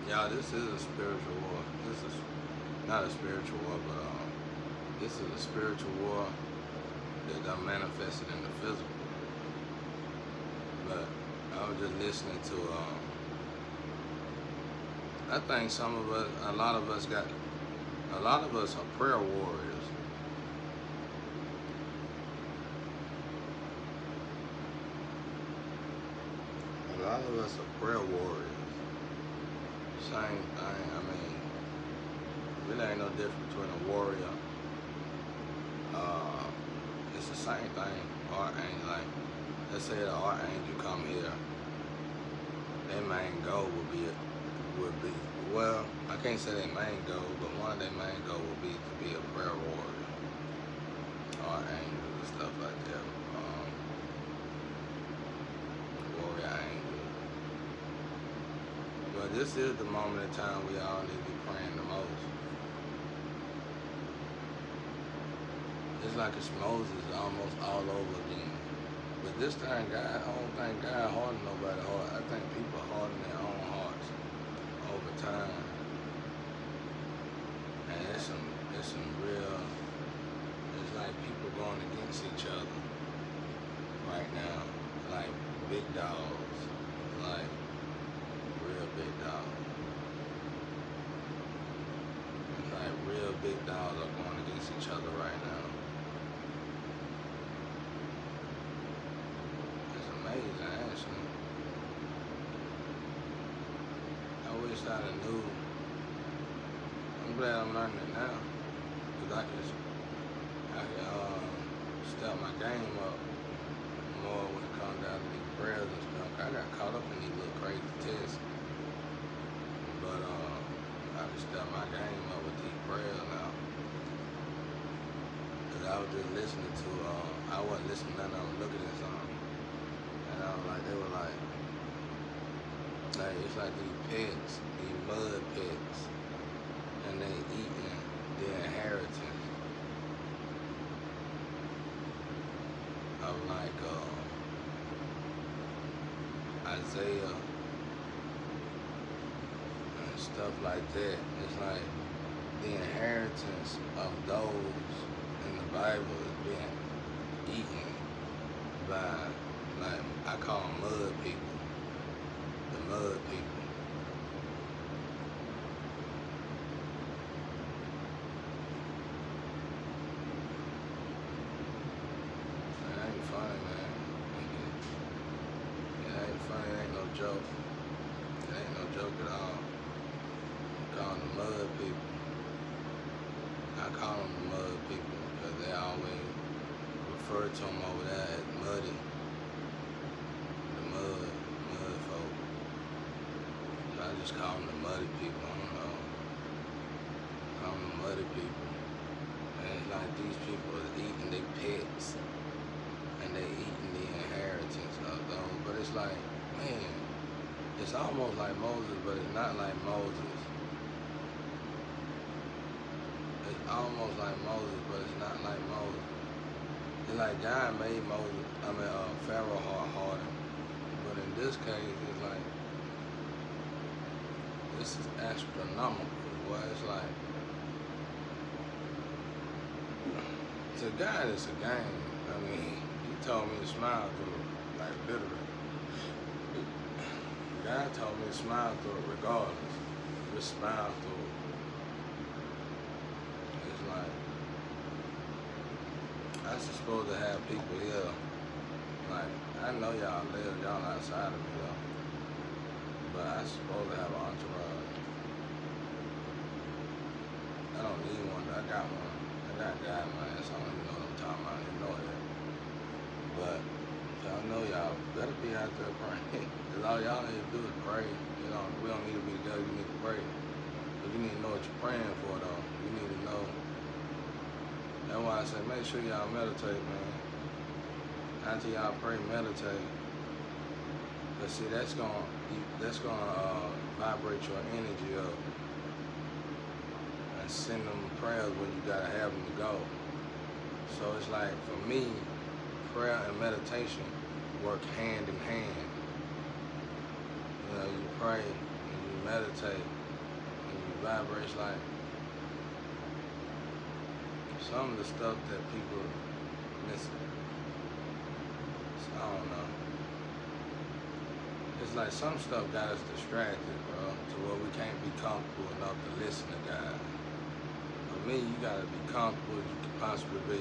Y'all, this is a spiritual war. This is not a spiritual war, but this is a spiritual war that done manifested in the physical. But I was just listening to, I think some of us, a lot of us are prayer warriors. A lot of us are prayer warriors. Same thing. I mean, really ain't no difference between a warrior. It's the same thing. Archangel, like, let's say the archangel come here. Their main goal would be, well, I can't say their main goal, but one of their main goal would be to be a prayer warrior. Archangel and stuff like that. Warrior angel. But this is the moment in time we all need to be praying the most. It's like it's Moses almost all over again. But this time, God, I don't think God hardened nobody's heart. I think people harden their own hearts over time. And it's some real, it's like people going against each other right now. Like big dogs. Like real big dogs. Like real big dogs are going against each other right now. It's amazing, actually. I wish I'd have knew. I'm glad I'm learning it now, because I can step my game up more when it comes down to these prayers and stuff. I got caught up in these little crazy tests, but I can step my game up with these prayers now. Cause I was just listening to, I wasn't listening to nothing, I was looking at something, and I was like, they were like it's like these pets, these mud pets, and they eating their inheritance of like Isaiah and stuff like that. It's like the inheritance of those in the Bible is being eaten by, like, I call them mud people. The mud people. It ain't funny, man. It ain't funny, it ain't no joke. It ain't no joke at all. I call them the mud people. I call them the mud people because they always refer to them over there as muddy. The mud folk. So I just call them the muddy people. I don't know. Call them the muddy people. And it's like these people are eating their pets and they eating the inheritance of those. But it's like, man, it's almost like Moses, but it's not like Moses. It's almost like Moses, but it's not like Moses. It's like God made Pharaoh hard-hearted. But in this case, it's like, this is astronomical. Boy, it's like, to God, it's a game. I mean, he told me to smile through it, like literally. God told me to smile through it regardless. Just smile through it. It's like, I supposed to have people here. Like, I know y'all outside of me though. But I supposed to have an entourage. I don't need one, I got one. I got God, man, so I don't even know what I'm talking about. You know that. But y'all know y'all better be out there praying. Cause all y'all need to do is pray. You know, we don't need to be together, you need to pray. But you need to know what you're praying for though. You need to know. That's why I say make sure y'all meditate, man. After y'all pray, meditate. Cause see, that's gonna vibrate your energy up and send them prayers where you gotta have them to go. So it's like, for me, prayer and meditation work hand in hand. You know, you pray and you meditate, when you vibrate, it's like some of the stuff that people miss. I don't know. It's like some stuff got us distracted, bro, to where we can't be comfortable enough to listen to God. For me, you gotta be comfortable as you can possibly be,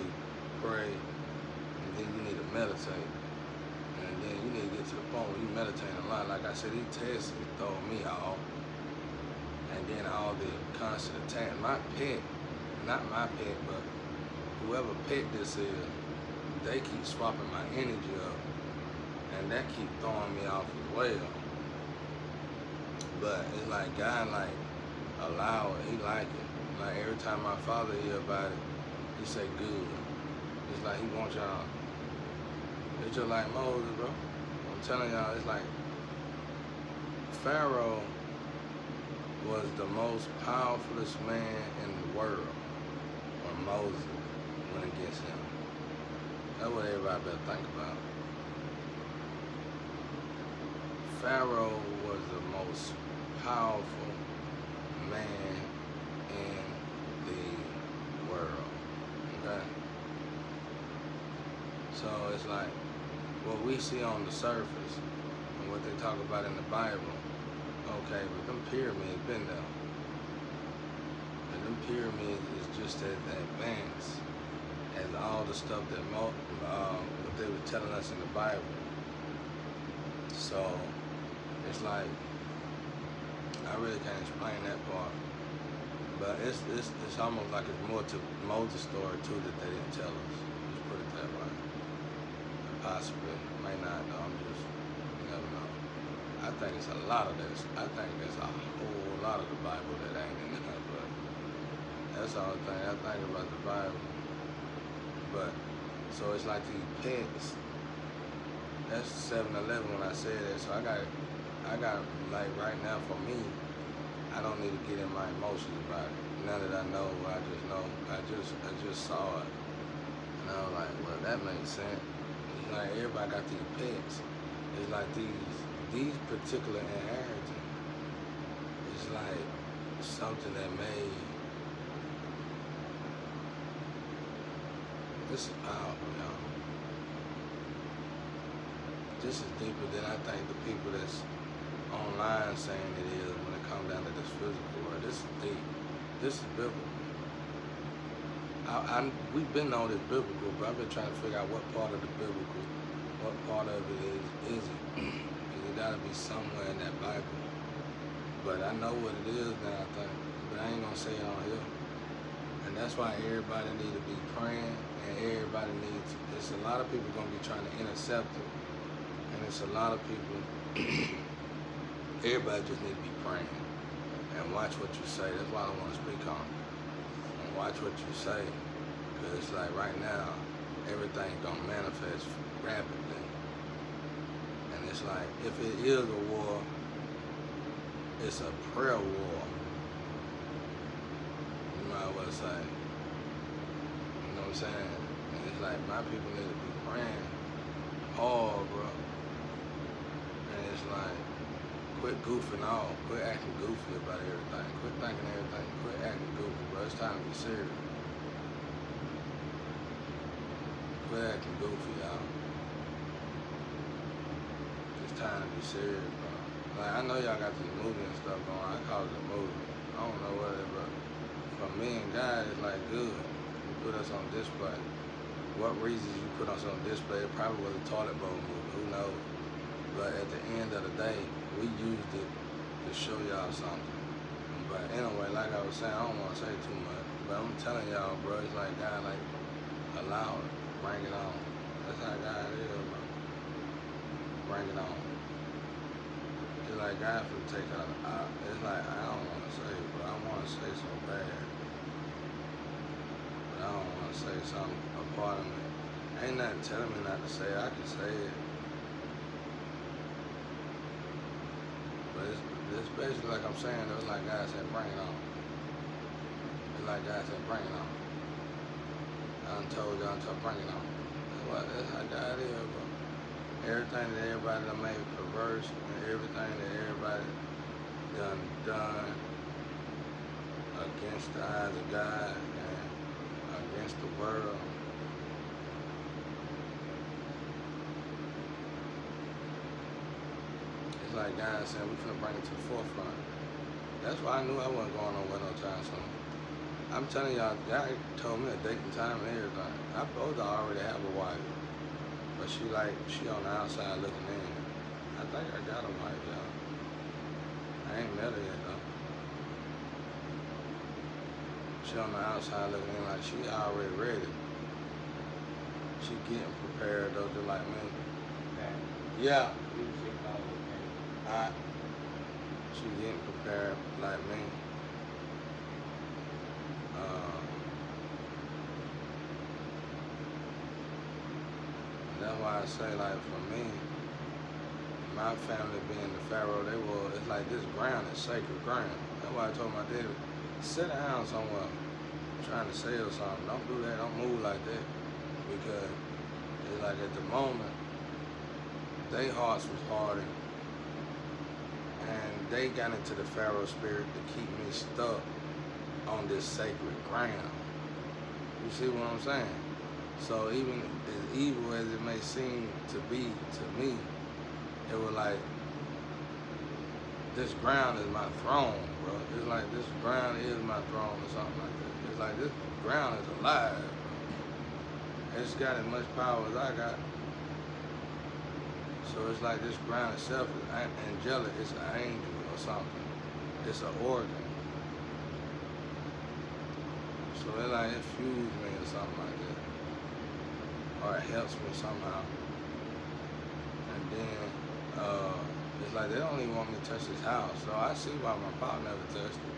pray, and then you need to meditate. And then you need to get to the point where you meditate a lot. Like I said, these tests is throwing me off. And then all the constant attack. My pet, not my pet, but whoever pet this is, they keep swapping my energy up. And that keep throwing me off as well. But it's like God like allow it, he like it. Like every time my father hear about it, he say good. It's like he wants y'all. It's just like Moses, bro. I'm telling y'all, it's like Pharaoh was the most powerfulest man in the world when Moses went against him. That's what everybody better think about. Pharaoh was the most powerful man in the world. Okay? So it's like what we see on the surface and what they talk about in the Bible, okay, but them pyramids been there. And them pyramids is just as advanced as all the stuff that what they were telling us in the Bible. So it's like I really can't explain that part. But it's almost like it's more to Moses' story too that they didn't tell us. Just put it that way. Possibly, may not know. I'm just, you never know. I think it's a lot of this. I think there's a whole lot of the Bible that ain't in there, but that's the only thing I think about the Bible. But so it's like these pets. That's 7-Eleven when I said that. So I got like right now for me, I don't need to get in my emotions about it. Now that I know, I just know. I just saw it, and I was like, well, that makes sense. It's like everybody got these pets. It's like these particular inheritance. It's like something that made. This is powerful, y'all. This is deeper than I think the people that's online saying it is when it comes down to this physical world. This is deep. This is biblical. We've been on this biblical, but I've been trying to figure out what part of the biblical, what part of it is it? Because it gotta be somewhere in that Bible. But I know what it is now, I think. But I ain't gonna say it on here. And that's why everybody need to be praying, and everybody needs. It's a lot of people gonna be trying to intercept it, and it's a lot of people. Everybody just need to be praying and watch what you say. That's why I don't want to speak on it. And watch what you say, because it's like right now, everything's gonna manifest rapidly, and it's like if it is a war, it's a prayer war. You might well say. You know what I'm saying? And it's like my people need to be praying hard, bro. And it's like quit goofing off, quit acting goofy about everything, quit thinking everything, quit acting goofy, bro. It's time to be serious. Quit acting goofy, y'all. It's time to be serious, bro. Like, I know y'all got this movie and stuff going. I call it a movie. I don't know what it is, but for me and God, it's like good. You put us on display. What reasons you put us on display? It probably was a toilet bowl movie. Who knows? But at the end of the day, we used it to show y'all something. But anyway, like I was saying, I don't want to say too much. But I'm telling y'all, bro, it's like God, like, allow it. Bring it on. That's how God is, bro. Bring it on. It's like God for take out. It's like I don't want to say, but I want to say so bad. But I don't want to say something. A part of me ain't nothing telling me not to say it. I can say it. But it's basically like I'm saying. It was like God said, bring it on. It's like God said, bring it on. I done told y'all to bring it on. That's how God is, bro. Everything that everybody done made perverse, and everything that everybody done, against the eyes of God and against the world. It's like God said, we finna bring it to the forefront. That's why I knew I wasn't going nowhere no time soon. I'm telling y'all, God told me a date and time and everything. I'm supposed to already have a wife, but she on the outside looking in. I think I got a wife, y'all. I ain't met her yet though. She on the outside looking in like she already ready. She getting prepared though, just like me. Yeah. She getting prepared like me. That's why I say, like, for me, my family being the Pharaoh, it's like this ground is sacred ground. That's why I told my daddy, sit down somewhere trying to sell something. Don't do that, don't move like that. Because it's like at the moment, their hearts was hardened. And they got into the Pharaoh spirit to keep me stuck on this sacred ground. You see what I'm saying? So even as evil as it may seem to be to me, it was like, this ground is my throne, bro. It's like this ground is my throne or something like that. It's like this ground is alive, bro. It's got as much power as I got. So it's like this ground itself is angelic. It's an angel or something. It's an organ. So it like infused me or something like that. Or it helps me somehow. And then it's like they don't even want me to touch this house. So I see why my pop never touched it.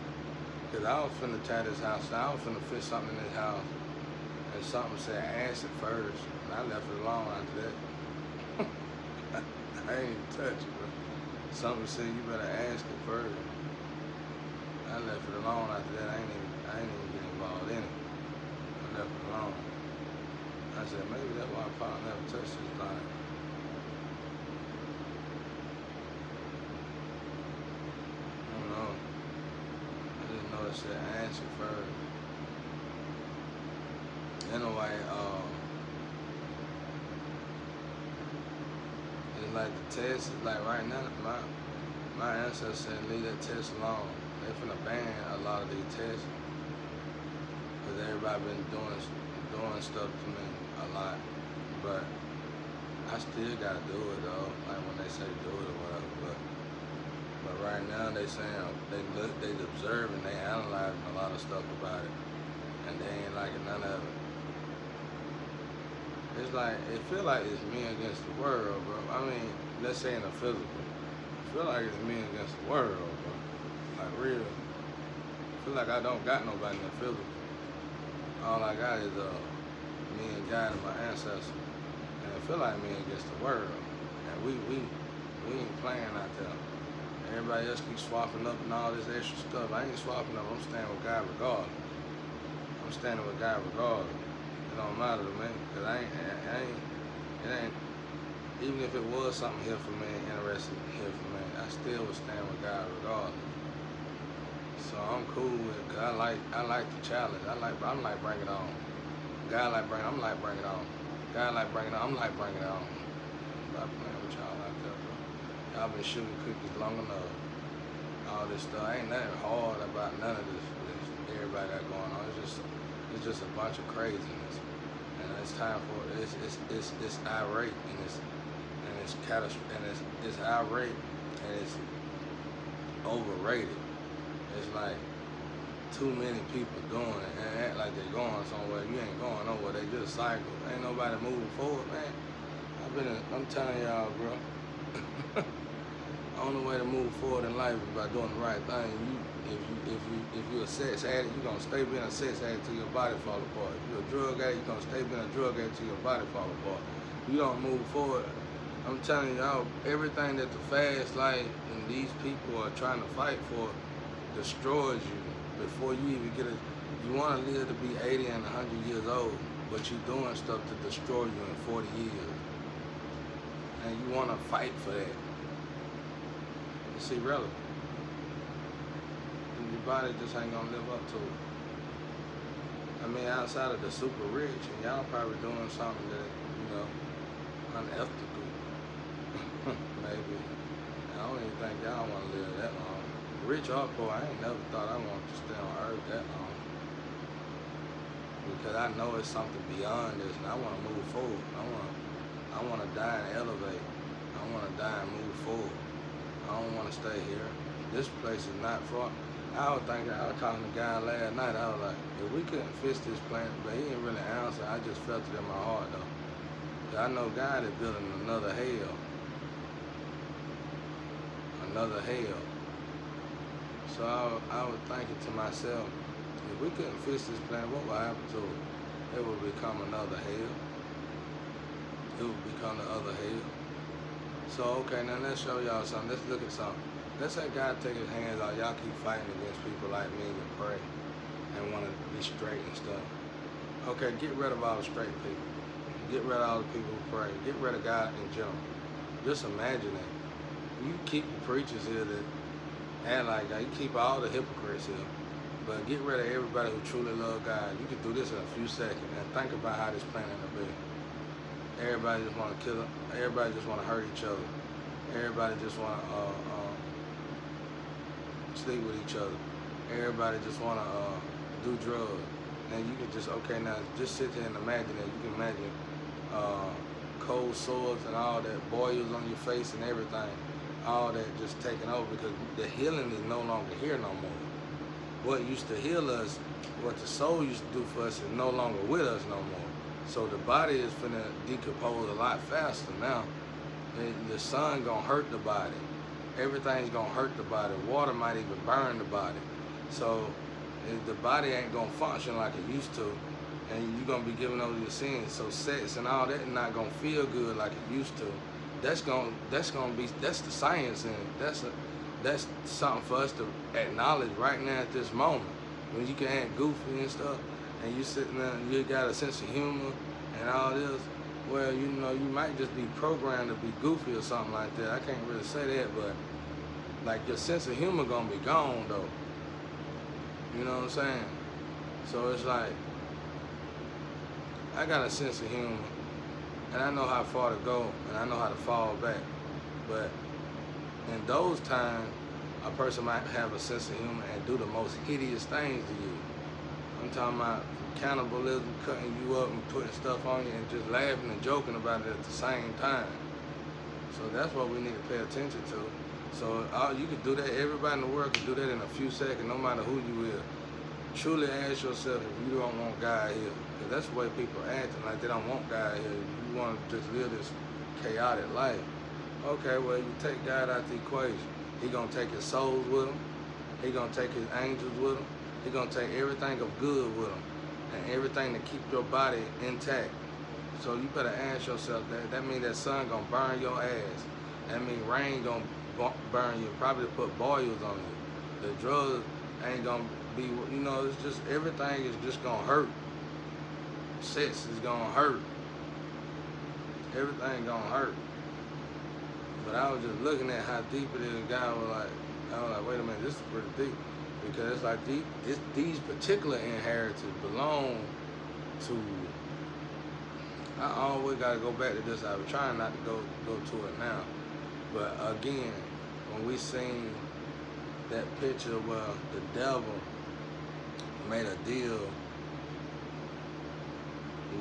Because I was finna tear this house down. I was finna fit something in this house. And something said acid first. And I left it alone after that. I ain't even touch it, bro. Something said you better ask it first. I left it alone after that. I ain't even get involved in it. I left it alone. I said, maybe that's why Pop never touched his line. I don't know. I just know it said answer first. Anyway, it's like the test is like right now, my ancestors said leave that test alone. They finna ban a lot of these tests. Cause everybody been doing stuff to me a lot, but I still gotta do it though. Like when they say do it or whatever. But right now they saying they observing, they analyzing a lot of stuff about it, and they ain't liking none of it. It's like it feel like it's me against the world, bro. I mean, let's say in the physical, I feel like it's me against the world, bro. Like real. I feel like I don't got nobody in the physical. All I got is me and God and my ancestors. And I feel like me against the world. And we ain't playing out there. Everybody else keeps swapping up and all this extra stuff. I ain't swapping up. I'm standing with God regardless. I'm standing with God regardless. It don't matter to me. Cause it ain't, even if it was something here for me, interesting here for me, I still would stand with God regardless. So I'm cool with it, cause I like the challenge. I'm like bring it on. God like bring it, I'm like bring it on. God like bring it on, I'm like bring it on. I'm not playing with y'all out there, bro. Y'all been shooting cookies long enough. All this stuff, ain't nothing hard about none of this everybody got going on. It's just a bunch of craziness, and it's time for it's irate and it's catastrophic and it's irate and it's overrated. It's like too many people doing it and act like they're going somewhere. You ain't going nowhere. They just cycle. Ain't nobody moving forward, man. I'm telling y'all, bro. The only way to move forward in life is by doing the right thing. If you're a sex addict, you're gonna stay being a sex addict till your body fall apart. If you're a drug addict, you're gonna stay being a drug addict till your body fall apart. You don't move forward. I'm telling y'all, everything that the fast life and these people are trying to fight for destroys you before you even get it. You want to live to be 80 and 100 years old, but you're doing stuff to destroy you in 40 years. And you want to fight for that. It's irrelevant. your body just ain't gonna live up to it. I mean, outside of the super rich, and y'all probably doing something that, unethical. Maybe. I don't even think y'all want to live that long. Rich or poor, I ain't never thought I wanted to stay on earth that long. Because I know it's something beyond this, and I want to move forward. I want to die and elevate. I want to die and move forward. I don't want to stay here. This place is not for. I was talking to a guy last night. I was like, if we couldn't fix this planet, but he didn't really answer. I just felt it in my heart though. 'Cause I know God is building another hell. Another hell. So I was thinking to myself, if we couldn't fix this planet, what would happen to it? It would become another hell. It would become the other hell. So, okay, now let's show y'all something. Let's look at something. Let's say God take his hands out. Y'all keep fighting against people like me that pray and want to be straight and stuff. Okay, get rid of all the straight people. Get rid of all the people who pray. Get rid of God in general. Just imagine that. You keep the preachers here that act like God. You keep all the hypocrites here. But get rid of everybody who truly love God. You can do this in a few seconds and think about how this planet will be. Everybody just want to kill them. Everybody just want to hurt each other. Everybody just want to sleep with each other. Everybody just want to do drugs. And you can just, okay, now just sit there and imagine that. You can imagine cold sores and all that, boils on your face and everything. All that just taking over because the healing is no longer here no more. What used to heal us, what the soul used to do for us is no longer with us no more. So the body is finna decompose a lot faster now. And the sun gonna hurt the body. Everything's gonna hurt the body. Water might even burn the body. So the body ain't gonna function like it used to, and you're gonna be giving over your sins. So sex and all that not gonna feel good like it used to. That's the science, and that's something for us to acknowledge right now at this moment. When you can act goofy and stuff, and you sitting there and you got a sense of humor and all this, well, you might just be programmed to be goofy or something like that. I can't really say that, but like your sense of humor gonna be gone though. You know what I'm saying? So it's like, I got a sense of humor, and I know how far to go, and I know how to fall back. But in those times, a person might have a sense of humor and do the most hideous things to you. I'm talking about cannibalism, cutting you up and putting stuff on you and just laughing and joking about it at the same time. So that's what we need to pay attention to. So you can do that, everybody in the world can do that in a few seconds, no matter who you is. Truly ask yourself if you don't want God here. Because that's the way people are acting, like they don't want God here. You want to just live this chaotic life. Okay, well, you take God out the equation. He going to take his souls with him. He going to take his angels with him. He going to take everything of good with him. And everything to keep your body intact. So you better ask yourself that. That means that sun going to burn your ass. That means rain going to burn you. Probably put boils on you. The drugs ain't going to be, it's just, everything is just going to hurt. Sex is going to hurt. Everything going to hurt. But I was just looking at how deep it is. The guy was like, wait a minute, this is pretty deep. Because it's like these particular inheritors belong to, I always got to go back to this. I was trying not to go to it now. But again, when we seen that picture where the devil made a deal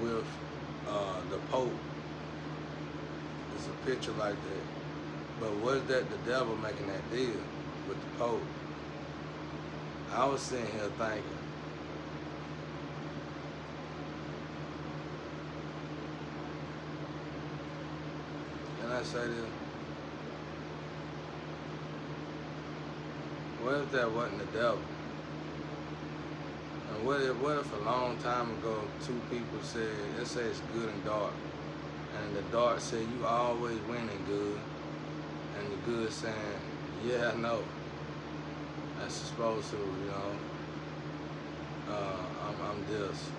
with the Pope, it's a picture like that. But was that the devil making that deal with the Pope? I was sitting here thinking, can I say this? What if that wasn't the devil? And what if a long time ago two people said, let's say it's good and dark, and the dark said you always winning good, and the good saying, yeah, I know. That's supposed to, I'm this.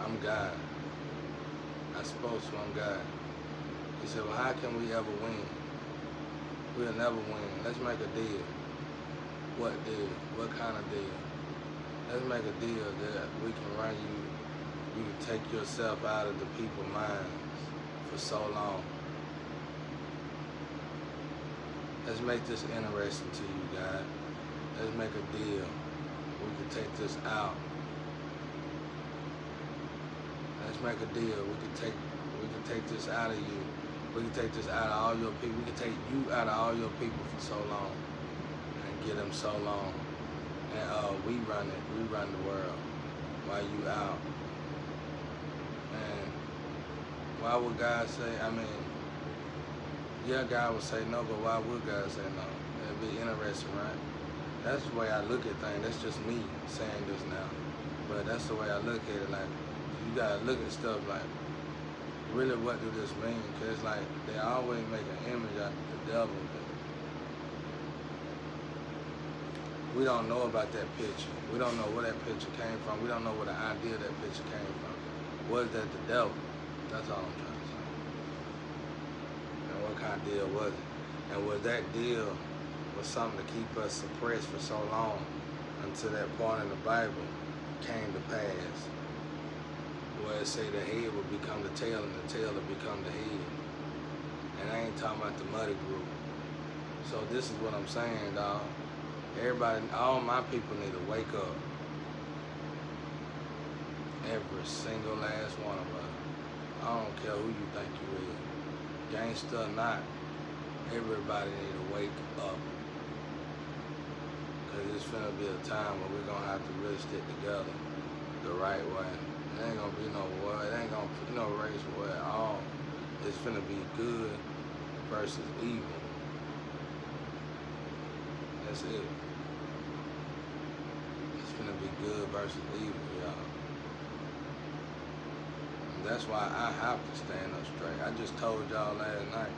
I'm God. I'm supposed to, I'm God. He said, well, how can we ever win? We'll never win. Let's make a deal. What deal? What kind of deal? Let's make a deal that we can run you. You can take yourself out of the people's minds for so long. Let's make this interesting to you, God. Let's make a deal. We can take this out. Let's make a deal. We can take this out of you. We can take this out of all your people. We can take you out of all your people for so long and get them so long. And we run it. We run the world while you out. And why would God say? I mean, yeah, God would say no, but why would God say no? It'd be interesting, right? That's the way I look at things. That's just me saying this now. But that's the way I look at it. Like, you gotta look at stuff like, really, what do this mean? Because it's like, they always make an image out of the devil. But we don't know about that picture. We don't know where that picture came from. We don't know where the idea of that picture came from. Was that the devil? That's all I'm trying to say. And what kind of deal was it? And was that deal was something to keep us suppressed for so long until that point in the Bible came to pass, where it say the head will become the tail and the tail will become the head. And I ain't talking about the muddy group. So this is what I'm saying, dog. Everybody, all my people need to wake up. Every single last one of us. I don't care who you think you is. Gangster or not, everybody need to wake up. Because it's finna be a time where we're gonna have to really stick together the right way. It ain't gonna be no war. It ain't gonna be no race war at all. It's finna be good versus evil. That's it. It's finna be good versus evil, y'all. And that's why I have to stand up straight. I just told y'all last night,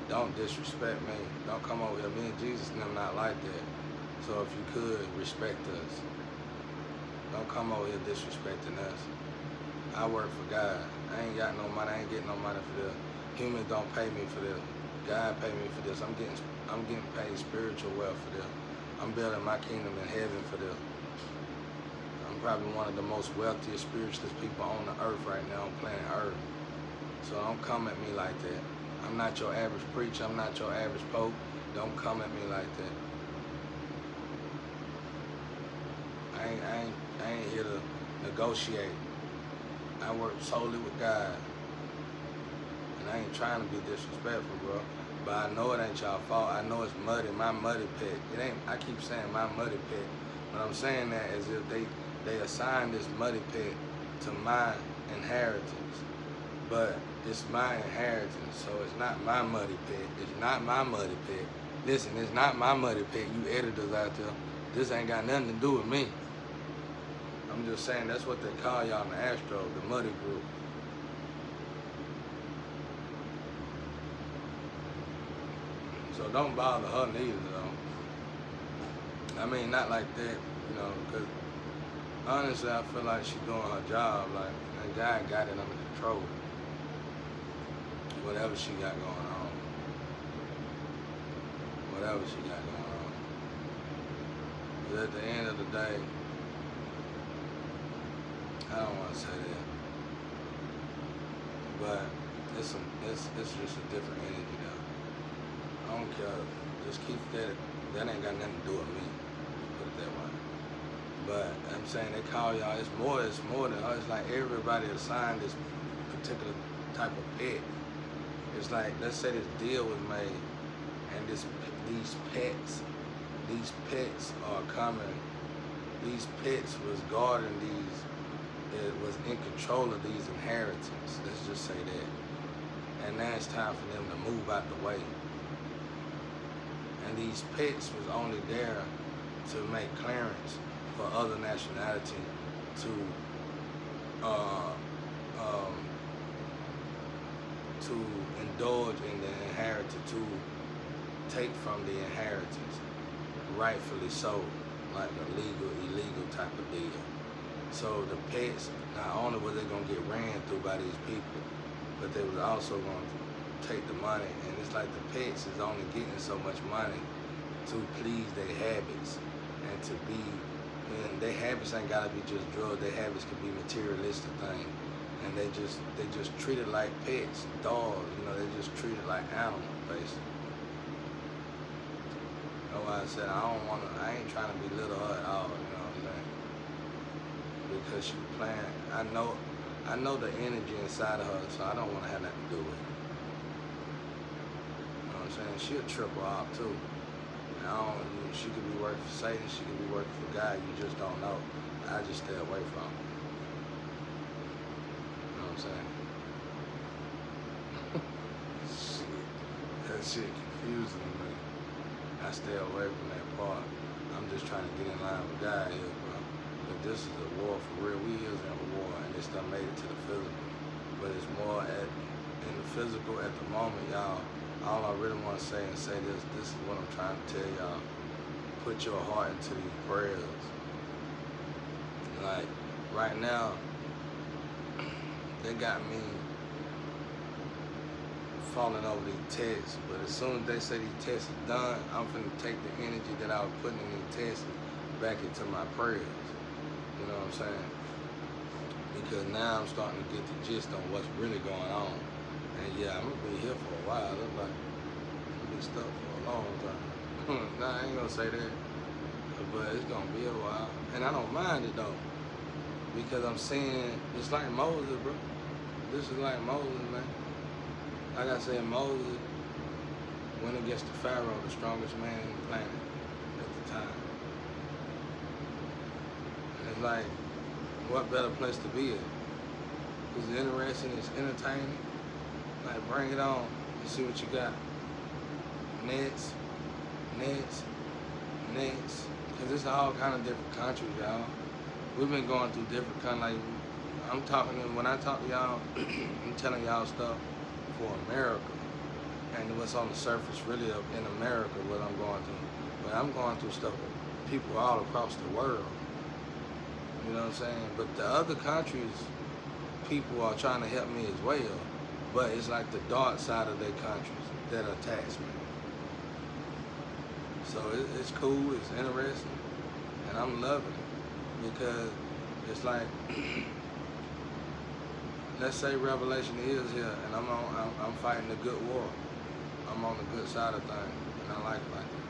don't disrespect me. Don't come over here. Me and Jesus and them not like that. So if you could, respect us. Don't come over here disrespecting us. I work for God. I ain't got no money. I ain't getting no money for this. Humans don't pay me for this. God pay me for this. I'm getting paid spiritual wealth for this. I'm building my kingdom in heaven for this. I'm probably one of the most wealthiest, spiritualist people on the earth right now, on planet Earth. So don't come at me like that. I'm not your average preacher. I'm not your average pope. Don't come at me like that. I ain't here to negotiate. I work solely with God. And I ain't trying to be disrespectful, bro. But I know it ain't y'all fault. I know it's muddy, my muddy pit. It ain't, I keep saying my muddy pit. But I'm saying that as if they assigned this muddy pit to my inheritance. But it's my inheritance, so it's not my muddy pit. It's not my muddy pit. Listen, it's not my muddy pit, you editors out there. This ain't got nothing to do with me. I'm just saying that's what they call y'all in the Astro, the muddy group. So don't bother her neither, though. I mean, not like that, you know, because honestly, I feel like she's doing her job. Like, that guy got it under control. Whatever she got going on. Whatever she got going on. But at the end of the day, I don't want to say that. But it's just a different energy, though. I don't care. Just keep that. That ain't got nothing to do with me. Put it that way. But I'm saying they call y'all. It's more than her. It's like everybody assigned this particular type of pet. It's like, let's say this deal was made, and these pets are coming. These pets was guarding these. It was in control of these inheritance. Let's just say that. And now it's time for them to move out the way. And these pets was only there to make clearance for other nationality to indulge in the inheritance, to take from the inheritance, rightfully so, like a illegal type of deal. So the pets, not only were they gonna get ran through by these people, but they was also gonna take the money. And it's like the pets is only getting so much money to please their habits. and to be, and their habits ain't gotta be just drugs. Their habits could be materialistic things, and they just treat it like pets, dogs. You know, they just treat it like animals, basically. That's why I said I ain't trying to belittle her at all. You know what I'm saying? Because she playing. I know the energy inside of her, so I don't want to have nothing to do with it. You know what I'm saying? She a triple op too. She could be working for Satan, she could be working for God, you just don't know. I just stay away from her. You know what I'm saying? Shit. That shit confusing me. I stay away from that part. I'm just trying to get in line with God here, bro. But this is a war for real. We is in a war, and it's done made it to the physical. But it's more in the physical at the moment, y'all. All I really want to say this is what I'm trying to tell y'all. Put your heart into these prayers. Like, right now, they got me falling over these tests, but as soon as they say these tests are done, I'm finna take the energy that I was putting in these tests back into my prayers. You know what I'm saying? Because now I'm starting to get the gist on what's really going on. And yeah, I'm gonna be here for a while. I'm like, I'm gonna be stuck for a long time. Nah, I ain't gonna say that, but it's gonna be a while. And I don't mind it though, because I'm seeing, it's like Moses, bro. This is like Moses, man. Like I said, Moses went against the Pharaoh, the strongest man in the planet at the time. And it's like, what better place to be at? It's interesting, it's entertaining. Like, bring it on and see what you got. Nets. Because it's all kind of different countries, y'all. We've been going through different countries. Like, when I talk to y'all, I'm telling y'all stuff for America. And what's on the surface really up in America, what I'm going through. But I'm going through stuff with people all across the world. You know what I'm saying? But the other countries, people are trying to help me as well. But it's like the dark side of their countries that attacks me. So it's cool, it's interesting, and I'm loving it. Because it's like, let's say Revelation is here, and I'm fighting the good war. I'm on the good side of things, and I like it like that.